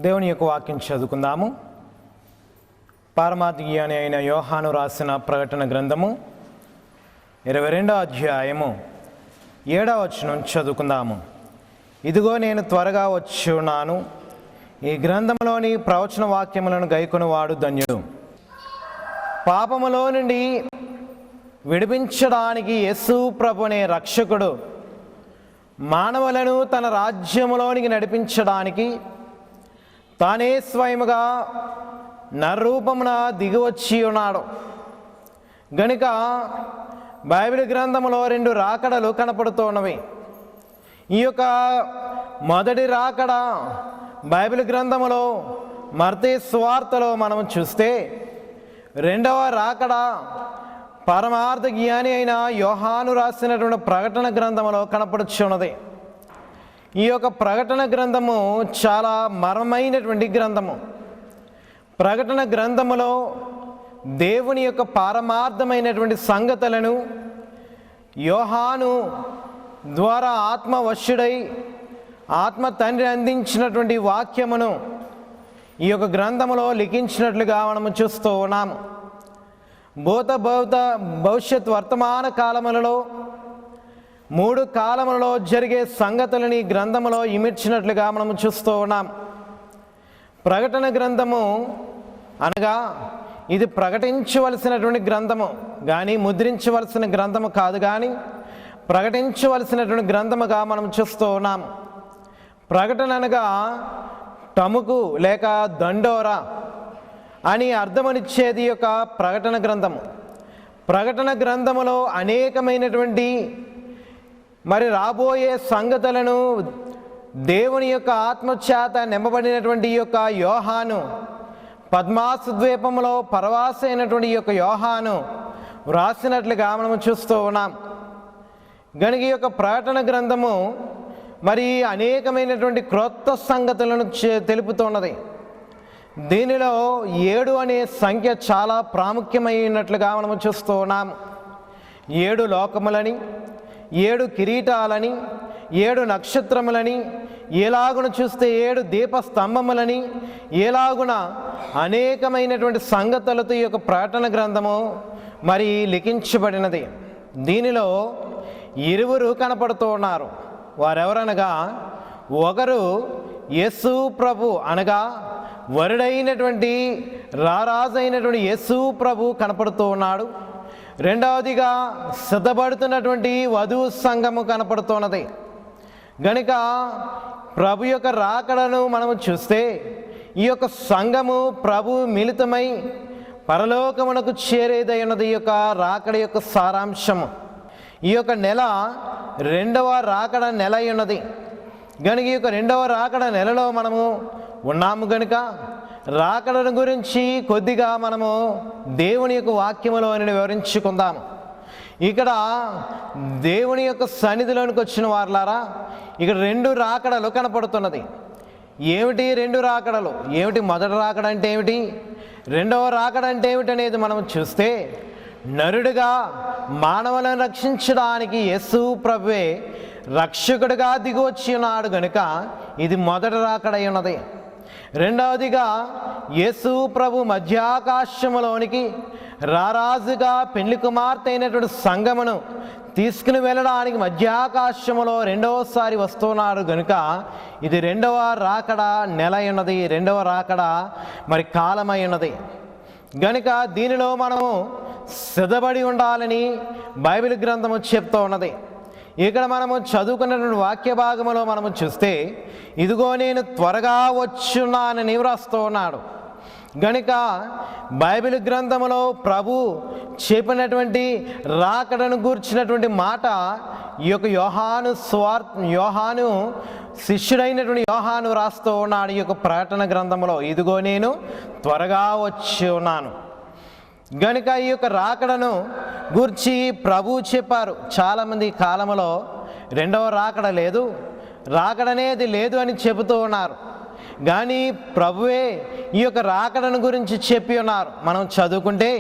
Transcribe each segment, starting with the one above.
దేవుని యొక్క వాక్యం చదువుకుందాము. పరమార్థ జ్ఞాని అయిన యోహాను రాసిన ప్రకటన గ్రంథము 22వ అధ్యాయము 7వ వచనం చదువుకుందాము. ఇదిగో నేను త్వరగా వచ్చున్నాను, ఈ గ్రంథంలోని ప్రవచన వాక్యములను గైకొనువాడు ధన్యుడు. పాపములో నుండి విడిపించడానికి యేసు ప్రభు అనే రక్షకుడు మానవులను తన రాజ్యములోనికి నడిపించడానికి తానే స్వయముగా నరరూపమున దిగివచ్చి ఉన్నాడు గనుక బైబిల్ గ్రంథములో 2 రాకడలు కనపడుతున్నవి. ఈ యొక్క మొదటి రాకడ బైబిల్ గ్రంథములో మత్తయి సువార్తలో మనం చూస్తే, 2వ రాకడ పరమార్థ జ్ఞాని అయిన యోహాను రాసినటువంటి ప్రకటన గ్రంథములో కనపడుచున్నది. ఈ యొక్క ప్రకటన గ్రంథము చాలా మర్మైనటువంటి గ్రంథము. ప్రకటన గ్రంథములో దేవుని యొక్క పారమార్థమైనటువంటి సంగతులను యోహాను ద్వారా ఆత్మవశుడై ఆత్మ తండ్రి అందించినటువంటి వాక్యమును ఈ యొక్క గ్రంథములో లిఖించినట్లుగా మనము చూస్తూ ఉన్నాము. భవిష్యత్ వర్తమాన కాలములలో 3 కాలములలో జరిగే సంగతులని గ్రంథములో ఇమిడ్చినట్లుగా మనము చూస్తూ ఉన్నాం. ప్రకటన గ్రంథము అనగా ఇది ప్రకటించవలసినటువంటి గ్రంథము కానీ ముద్రించవలసిన గ్రంథము కాదు, కానీ ప్రకటించవలసినటువంటి గ్రంథముగా మనం చూస్తూ ఉన్నాం. ప్రకటన అనగా టముకు లేక దండోరా అని అర్థమనిచ్చేది యొక్క ప్రకటన గ్రంథము. ప్రకటన గ్రంథములో అనేకమైనటువంటి రాబోయే సంగతులను దేవుని యొక్క ఆత్మచేత నింపబడినటువంటి ఈ యొక్క యోహాను, పద్మాసు ద్వీపంలో పరవాస అయినటువంటి ఈ యొక్క యోహాను వ్రాసినట్లుగా మనము చూస్తూ ఉన్నాం. గనుక ఈ యొక్క ప్రకటన గ్రంథము అనేకమైనటువంటి క్రొత్త సంగతులను తెలుపుతున్నది. దీనిలో 7 అనే సంఖ్య చాలా ప్రాముఖ్యమైనట్లుగా మనము చూస్తూ ఉన్నాము. 7 లోకములని, 7 కిరీటాలని, 7 నక్షత్రములని, ఎలాగున చూస్తే 7 దీపస్తంభములని, ఎలాగున అనేకమైనటువంటి సంగతులతో ఈ యొక్క ప్రకటన గ్రంథము లిఖించబడినది. దీనిలో 2 కనపడుతూ ఉన్నారు. వారెవరనగా, ఒకరు యేసు ప్రభు అనగా వరుడైనటువంటి రారాజు అయినటువంటి యేసు ప్రభు కనపడుతూ ఉన్నాడు. 2వదిగా సిద్ధపడుతున్నటువంటి వధువు సంఘము కనపడుతున్నది. గనుక ప్రభు యొక్క రాకడను మనము చూస్తే ఈ యొక్క సంఘము ప్రభు మిళితమై పరలోకమునకు చేరేదై ఉన్నది. ఈ యొక్క రాకడ యొక్క సారాంశము. ఈ యొక్క నెల 2వ రాకడ నెల అయి ఉన్నది. గనుక ఈ యొక్క 2వ రాకడ నెలలో మనము ఉన్నాము. గనుక రాకడను గురించి కొద్దిగా మనము దేవుని యొక్క వాక్యములో వివరించుకుందాము. ఇక్కడ దేవుని యొక్క సన్నిధిలోనికి వచ్చిన వారులారా, ఇక్కడ 2 రాకడలు కనపడుతున్నది. ఏమిటి 2 రాకడలు? ఏమిటి మొదటి రాకడ అంటే ఏమిటి, 2వ రాకడ అంటే ఏమిటి అనేది మనం చూస్తే, నరుడుగా మానవులను రక్షించడానికి యేసు ప్రభువే రక్షకుడిగా దిగివచ్చి ఉన్నాడు గనుక ఇది మొదటి రాకడ అయి ఉన్నది. 2వదిగా యేసు ప్రభు మధ్యాకాశములోనికి రారాజుగా పెళ్లి కుమార్తె అయినటువంటి సంఘమును తీసుకుని వెళ్ళడానికి మధ్యాకాశములో 2వసారి వస్తున్నాడు గనుక ఇది 2వ రాకడ నెల అయి ఉన్నది. 2వ రాకడ కాలమై ఉన్నది. గనుక దీనిలో మనము సిద్ధపడి ఉండాలని బైబిల్ గ్రంథము చెప్తూ ఉన్నది. ఇక్కడ మనము చదువుకున్నటువంటి వాక్య భాగములో మనము చూస్తే, ఇదిగో నేను త్వరగా వచ్చున్నానని వ్రాస్తూ ఉన్నాడు. గనుక బైబిల్ గ్రంథములో ప్రభు చెప్పినటువంటి రాకడను గూర్చినటువంటి మాట ఈ యొక్క యోహాను శిష్యుడైనటువంటి యోహాను రాస్తూ ఉన్నాడు ఈ యొక్క ప్రకటన గ్రంథములో. ఇదిగో నేను త్వరగా వచ్చి ఉన్నాను. గనుక ఈ యొక్క రాకడను గూర్చి ప్రభు చెప్పారు. చాలామంది కాలంలో 2వ రాకడ లేదు, రాకడనేది లేదు అని చెబుతూ ఉన్నారు. కానీ ప్రభువే ఈ యొక్క రాకడను గురించి చెప్పి ఉన్నారు. మనం చదువుకుంటే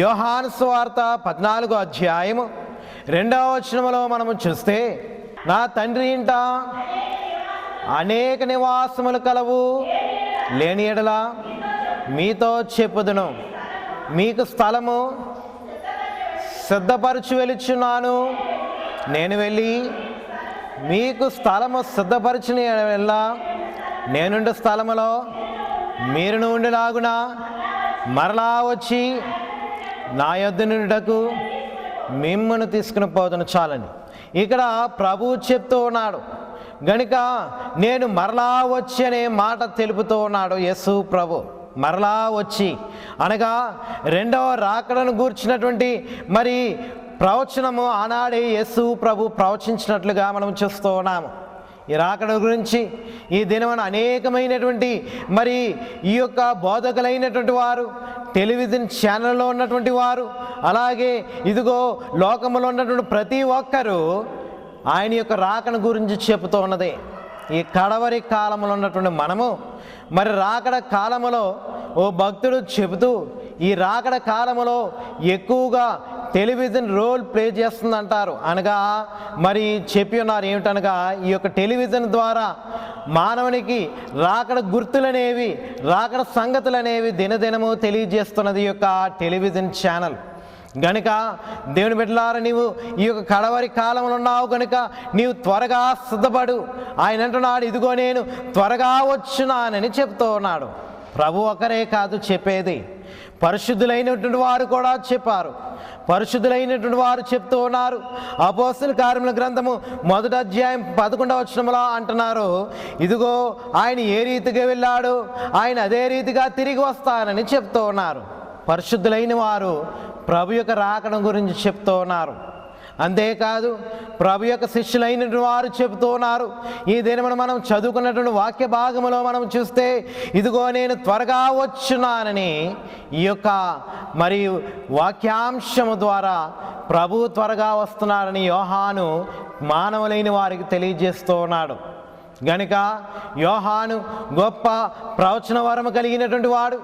యోహాను సువార్త 14వ అధ్యాయము 2వ వచనములో మనము చూస్తే, నా తండ్రి ఇంట అనేక నివాసములు కలవు, లేని ఎడల మీతో చెప్పుదును. మీకు స్థలము సిద్ధపరచి వెలుచున్నాను. నేను వెళ్ళి మీకు స్థలము సిద్ధపరిచిన వల్ల నేనుండే స్థలములో మీరును ఉండేలాగున మరలా వచ్చి నా యొద్ద నుండుటకు మిమ్మల్ని తీసుకుని పోతున్న చాలని ఇక్కడ ప్రభువు చెప్తూ ఉన్నాడు. గనుక నేను మరలా వచ్చి అనే మాట తెలుపుతూ ఉన్నాడు యేసు ప్రభు. మరలా వచ్చి అనగా రెండవ రాకడను గూర్చినటువంటి మరి ప్రవచనము ఆనాడే యేసు ప్రభు ప్రవచించినట్లుగా మనం చూస్తూ ఉన్నాము. ఈ రాకడ గురించి ఈ దినమున అనేకమైనటువంటి మరి ఈ యొక్క బోధకులైనటువంటి వారు, టెలివిజన్ ఛానల్లో ఉన్నటువంటి వారు, అలాగే ఇదిగో లోకములో ఉన్నటువంటి ప్రతి ఒక్కరూ ఆయన యొక్క రాకడ గురించి చెబుతూ ఉన్నది. ఈ కడవరి కాలంలో ఉన్నటువంటి మనము మరి రాకడ కాలములో ఓ భక్తుడు చెబుతూ ఈ రాకడ కాలములో ఎక్కువగా టెలివిజన్ రోల్ ప్లే చేస్తుందంటారు. అనగా మరి చెప్పి ఉన్నారు ఏమిటనగా ఈ యొక్క టెలివిజన్ ద్వారా మానవునికి రాకడ గుర్తులనేవి, రాకడ సంగతులనేవి దినదినము తెలియజేస్తున్నది ఈ యొక్క టెలివిజన్ ఛానల్. గనుక దేవుని బిడ్డలారా, నీవు ఈ యొక్క కడవరి కాలంలో ఉన్నావు కనుక నీవు త్వరగా సిద్ధపడు. ఆయన అంటున్నాడు, ఇదిగో నేను త్వరగా వచ్చున్నానని చెప్తూ ఉన్నాడు. ప్రభు ఒకరే కాదు చెప్పేది, పరిశుద్ధులైనటువంటి వారు కూడా చెప్పారు. పరిశుద్ధులైనటువంటి వారు చెప్తూ ఉన్నారు. అపోస్తలుల కార్యముల గ్రంథము 1వ అధ్యాయం 11వ వచనములో అంటున్నారు, ఇదిగో ఆయన ఏ రీతిగా వెళ్ళాడు, ఆయన అదే రీతిగా తిరిగి వస్తానని చెప్తూ ఉన్నారు. పరిశుద్ధులైన వారు ప్రభు యొక్క రాకడం గురించి చెప్తూ ఉన్నారు. అంతేకాదు ప్రభు యొక్క శిష్యులైనటువంటి వారు చెబుతూ ఉన్నారు. ఈ దినమున మనం చదువుకున్నటువంటి వాక్య భాగములో మనం చూస్తే ఇదిగో నేను త్వరగా వచ్చున్నానని ఈ యొక్క మరి వాక్యాంశము ద్వారా ప్రభు త్వరగా వస్తున్నాడని యోహాను మానవులైన వారికి తెలియజేస్తూ ఉన్నాడు. గనుక యోహాను గొప్ప ప్రవచన వరము కలిగినటువంటి వాడు.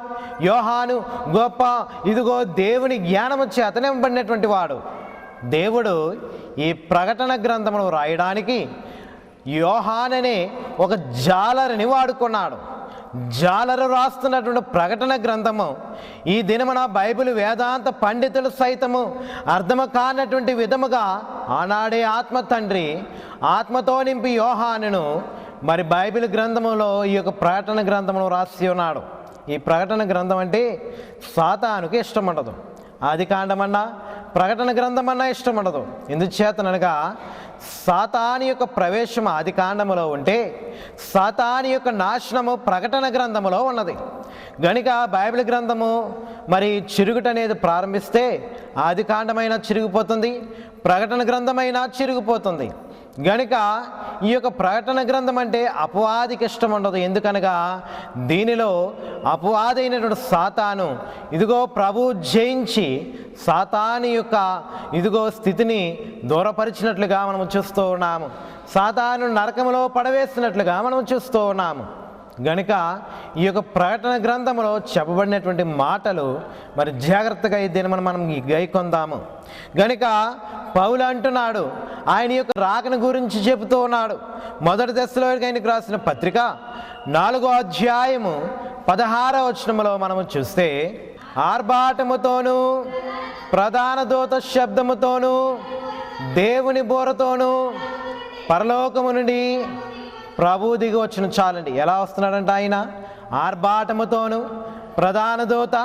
యోహాను గొప్ప ఇదిగో దేవుని జ్ఞానము చేత నింపబడినటువంటి వాడు. దేవుడు ఈ ప్రకటన గ్రంథమును రాయడానికి యోహాననే ఒక జాలరిని వాడుకున్నాడు. జాలరు రాస్తున్నటువంటి ప్రకటన గ్రంథము ఈ దినమున బైబిల్ వేదాంత పండితులు సైతము అర్థము కానటువంటి విధముగా ఆనాడే ఆత్మ తండ్రి ఆత్మతో నింపి యోహానును మరి బైబిల్ గ్రంథములో ఈ యొక్క ప్రకటన గ్రంథమును రాసి ఉన్నాడు. ఈ ప్రకటన గ్రంథం అంటే సాతానుకి ఇష్టం ఉండదు. ఆది కాండమన్నా ప్రకటన గ్రంథం అన్నా ఇష్టం ఉండదు. ఎందుచేతనగా సాతాను యొక్క ప్రవేశం ఆది కాండములో ఉంటే సాతాను యొక్క నాశనము ప్రకటన గ్రంథములో ఉన్నది. గనుక బైబిల్ గ్రంథము మరి చిరుగుట అనేది ప్రారంభిస్తే ఆది కాండమైనా చిరిగిపోతుంది, ప్రకటన గ్రంథమైనా చిరిగిపోతుంది. గనుక ఈ యొక్క ప్రకటన గ్రంథం అంటే అపవాదికి ఇష్టం ఉండదు. ఎందుకనగా దీనిలో అపవాది అయినటువంటి సాతాను ఇదిగో ప్రభు జయించి సాతాను యొక్క ఇదిగో స్థితిని దూరపరిచినట్లుగా మనం చూస్తూ ఉన్నాము. సాతాను నరకములో పడవేసినట్లుగా మనం చూస్తూ ఉన్నాము. గనుక ఈ యొక్క ప్రకటన గ్రంథంలో చెప్పబడినటువంటి మాటలు మరి జాగ్రత్తగా ఈ దినమున మనం గైకొందాము. గనుక పౌలు అంటున్నాడు, ఆయన యొక్క రాకను గురించి చెబుతూ ఉన్నాడు. 1 దెస్సలోనికైయులకు రాసిన పత్రిక 4వ అధ్యాయము 16వ వచనములో మనము చూస్తే, ఆర్భాటముతోనూ ప్రధాన దూత శబ్దముతోనూ దేవుని బోరతోనూ పరలోకము నుండి ప్రభు దిగి వచ్చిన చాలండి. ఎలా వస్తున్నాడంట ఆయన? ఆర్భాటముతోను ప్రధాన దూత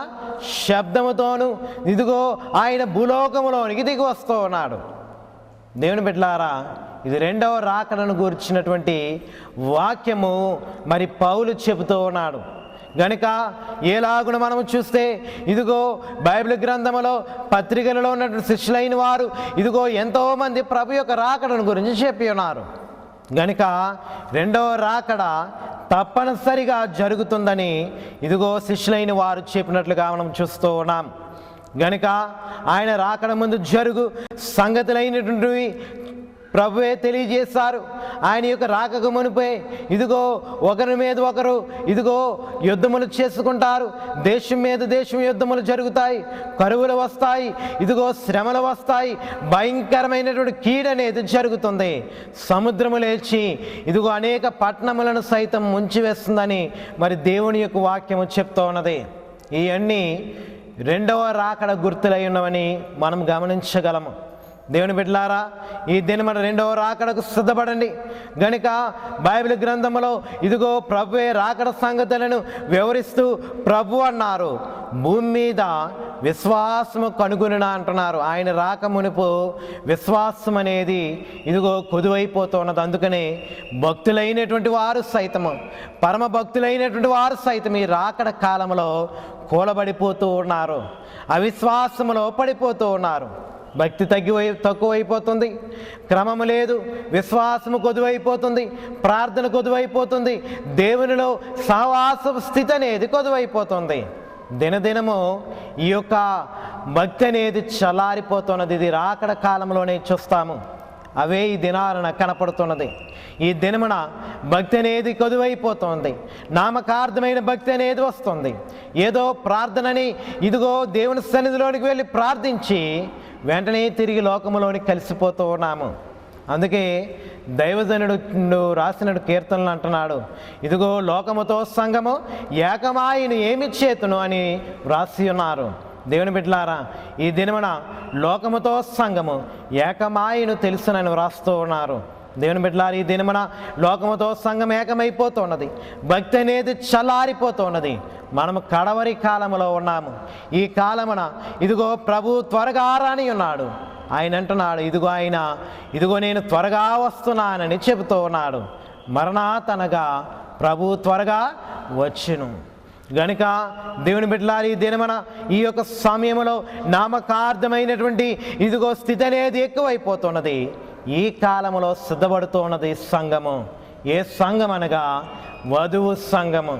శబ్దముతోను ఇదిగో ఆయన భూలోకములోనికి దిగి వస్తూ ఉన్నాడు. దేవుని బిడ్డలారా, ఇది రెండవ రాకడను గురించినటువంటి వాక్యము మరి పౌలు చెబుతూ ఉన్నాడు. గనుక ఏలాగున మనము చూస్తే ఇదిగో బైబిల్ గ్రంథములో పత్రికలలో ఉన్నటువంటి శిష్యులైన వారు ఇదిగో ఎంతోమంది ప్రభు యొక్క రాకడను గురించి చెప్పి ఉన్నారు. గనుక రెండవ రాకడ తప్పనిసరిగా జరుగుతుందని ఇదిగో శిష్యులైన వారు చెప్పినట్లుగా మనం చూస్తూ ఉన్నాం. గనుక ఆయన రాకడ ముందు జరుగు సంగతులైనటువంటివి ప్రభువే తెలియజేశారు. ఆయన యొక్క రాకకు మునిపే ఇదిగో ఒకరి మీద ఒకరు ఇదిగో యుద్ధములు చేసుకుంటారు, దేశం మీద దేశం యుద్ధములు జరుగుతాయి, కరువులు వస్తాయి, ఇదిగో శ్రమలు వస్తాయి, భయంకరమైనటువంటి కీడు అనేది జరుగుతుంది. సముద్రము లేచి ఇదిగో అనేక పట్టణములను సైతం ముంచివేస్తుందని మరి దేవుని యొక్క వాక్యము చెప్తూ ఉన్నది. ఇవన్నీ రెండవ రాకడ గుర్తులై ఉన్నవని మనం గమనించగలము. దేవుని బిడ్డలారా, ఈ దినమున రెండవ రాకడకు సిద్ధపడండి. గనుక బైబిల్ గ్రంథములో ఇదిగో ప్రభువే రాకడ సంగతులను వివరిస్తూ ప్రభు అన్నారు, భూమి మీద విశ్వాసము కనుగొనున అంటున్నారు. ఆయన రాక మునుపు విశ్వాసం అనేది ఇదిగో కొదువైపోతున్నది. అందుకనే భక్తులైనటువంటి వారు సైతము, పరమ భక్తులైనటువంటి వారు సైతం ఈ రాకడ కాలంలో కూలబడిపోతూ ఉన్నారు, అవిశ్వాసములో పడిపోతూ ఉన్నారు. భక్తి తక్కువైపోతుంది, క్రమము లేదు, విశ్వాసము కొదువైపోతుంది, ప్రార్థన కొదువైపోతుంది, దేవునిలో సహవాస స్థితి అనేది కొదువైపోతుంది. దినదినము ఈ యొక్క భక్తి అనేది చల్లారిపోతున్నది. ఇది రాకడ కాలంలోనే చూస్తాము. అవే ఈ దినాలన కనపడుతున్నది. ఈ దినమున భక్తి అనేది కొదువైపోతుంది, నామకార్థమైన భక్తి అనేది వస్తుంది. ఏదో ప్రార్థనని ఇదిగో దేవుని సన్నిధిలోనికి వెళ్ళి ప్రార్థించి వెంటనే తిరిగి లోకములోనికి కలిసిపోతూ ఉన్నాము. అందుకే దైవజనుడు రాసిన కీర్తనలు అంటున్నాడు, ఇదిగో లోకముతో సంఘము ఏకమాయను ఏమి చేతును అని వ్రాసి ఉన్నారు. దేవుని బిడ్డలారా, ఈ దినమున లోకముతో సంఘము ఏకమాయను తెలుసునని వ్రాస్తూ ఉన్నారు. దేవుని బిడ్డలారా, ఈ దినమున లోకముతో సంఘం ఏకమైపోతున్నది, భక్తి అనేది చల్లారిపోతున్నది. మనము కడవరి కాలములో ఉన్నాము. ఈ కాలమున ఇదిగో ప్రభు త్వరగా రాని ఉన్నాడు. ఆయన అంటున్నాడు, ఇదిగో నేను త్వరగా వస్తున్నానని చెబుతూ ఉన్నాడు. మరణాతనగా ప్రభు త్వరగా వచ్చును. గనుక దేవుని బిడ్డలారా, ఈ దినమున ఈ యొక్క సమయంలో నామకార్థమైనటువంటి ఇదిగో స్థితి అనేది ఎక్కువైపోతున్నది. ఈ కాలంలో సిద్ధపడుతూ ఉన్నది సంఘము. ఏ సంఘం అనగా వధువు సంఘము.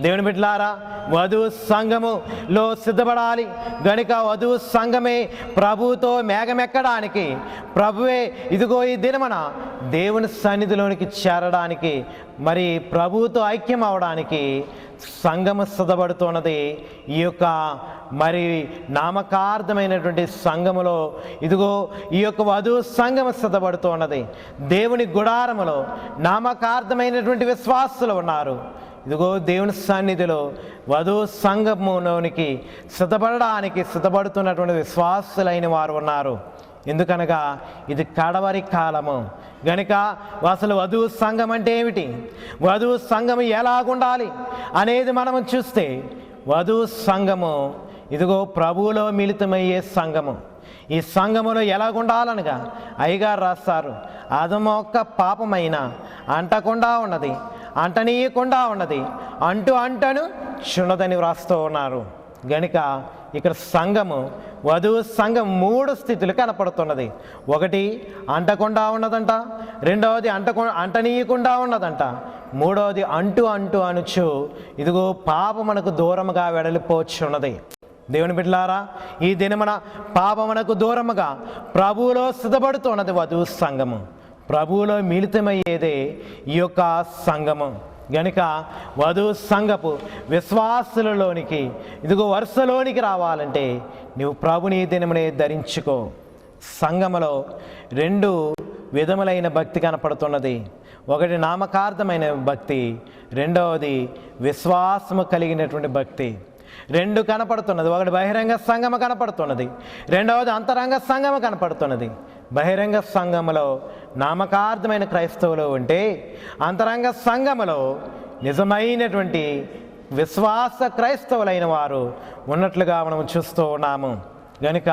దేవుని బిడ్డలారా, వధువు సంఘములో సిద్ధపడాలి. గనుక వధువు సంఘమే ప్రభువుతో మేఘమెక్కడానికి, ప్రభువే ఇదిగో ఈ దినమున దేవుని సన్నిధిలోనికి చేరడానికి, మరి ప్రభువుతో ఐక్యం అవడానికి సంఘము సిద్ధపడుతున్నది. ఈ యొక్క మరి నామకార్థమైనటువంటి సంఘములో ఇదిగో ఈ యొక్క వధువు సంఘము సిద్ధపడుతున్నది. దేవుని గుడారములో నామకార్థమైనటువంటి విశ్వాసులు ఉన్నారు. ఇదిగో దేవుని సన్నిధిలో వధువు సంఘములోనికి సిద్ధపడుతున్నటువంటి విశ్వాసులైన వారు ఉన్నారు. ఎందుకనగా ఇది కడవరి కాలము. గనుక అసలు వధువు సంఘం అంటే ఏమిటి, వధువు సంఘము ఎలాగుండాలి అనేది మనము చూస్తే, వధువు సంఘము ఇదిగో ప్రభువులో మిళితమయ్యే సంఘము. ఈ సంఘములో ఎలాగుండాలనగా అయ్యగారు రాస్తారు, అదమొక్క పాపమైన అంటకుండా ఉన్నది, అంటనీయకుండా ఉన్నది, అంటను చున్నదని వ్రాస్తూ ఉన్నారు. గనుక ఇక్కడ సంఘము, వధువు సంఘం 3 స్థితులు కనపడుతున్నది. ఒకటి అంటకుండా ఉన్నదంట, రెండవది అంటనీయకుండా ఉన్నదంట, మూడవది అంటూ అనుచు ఇదిగో పాపమునకు దూరముగా వెడలిపోచున్నది. దేవుని బిడ్డలారా, ఈ దినమున పాపమునకు దూరముగా ప్రభువులో సిద్ధపడుతున్నది వధువు సంఘము. ప్రభువులో మిళితమయ్యేదే ఈ యొక్క సంఘము. గనుక వధువు సంఘపు విశ్వాసులలోనికి ఇదిగో వరుసలోనికి రావాలంటే నువ్వు ప్రభుని దినమునే ధరించుకో. సంఘములో 2 విధములైన భక్తి కనపడుతున్నది. ఒకటి నామకార్థమైన భక్తి, రెండవది విశ్వాసము కలిగినటువంటి భక్తి. 2 కనపడుతున్నది. ఒకటి బహిరంగ సంఘము కనపడుతున్నది, రెండవది అంతరంగ సంఘము కనపడుతున్నది. బహిరంగ సంఘములో నామకార్థమైన క్రైస్తవులు ఉంటే, అంతరంగ సంఘములో నిజమైనటువంటి విశ్వాస క్రైస్తవులైన వారు ఉన్నట్లుగా మనము చూస్తూ ఉన్నాము. గనుక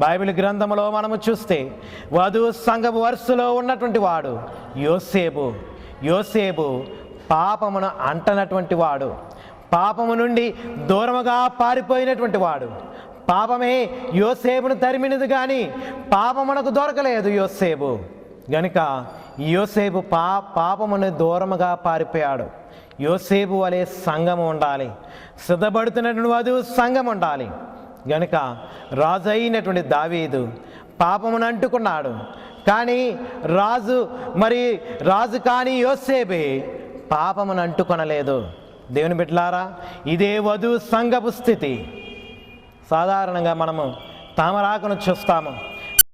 బైబిల్ గ్రంథములో మనము చూస్తే వధువు సంఘము వరుసలో ఉన్నటువంటి వాడు యోసేపు పాపమును అంటనటువంటి వాడు, పాపము నుండి దూరముగా పారిపోయినటువంటి వాడు. పాపమే యోసేపును తరిమినది కానీ పాపమునకు దొరకలేదు యోసేపు. గనుక యోసేపు పాపమును దూరముగా పారిపోయాడు. యోసేపు వలె సంఘము ఉండాలి, సిద్ధపడుతున్నటువంటి వధువు సంఘం ఉండాలి. గనుక రాజు అయినటువంటి దావీదు పాపమును అంటుకున్నాడు, కానీ రాజు కానీ యోసేపే పాపమును అంటుకొనలేదు. దేవుని బిడ్డలారా, ఇదే వధువు సంఘపు స్థితి. సాధారణంగా మనము తామరాకును చూస్తాము.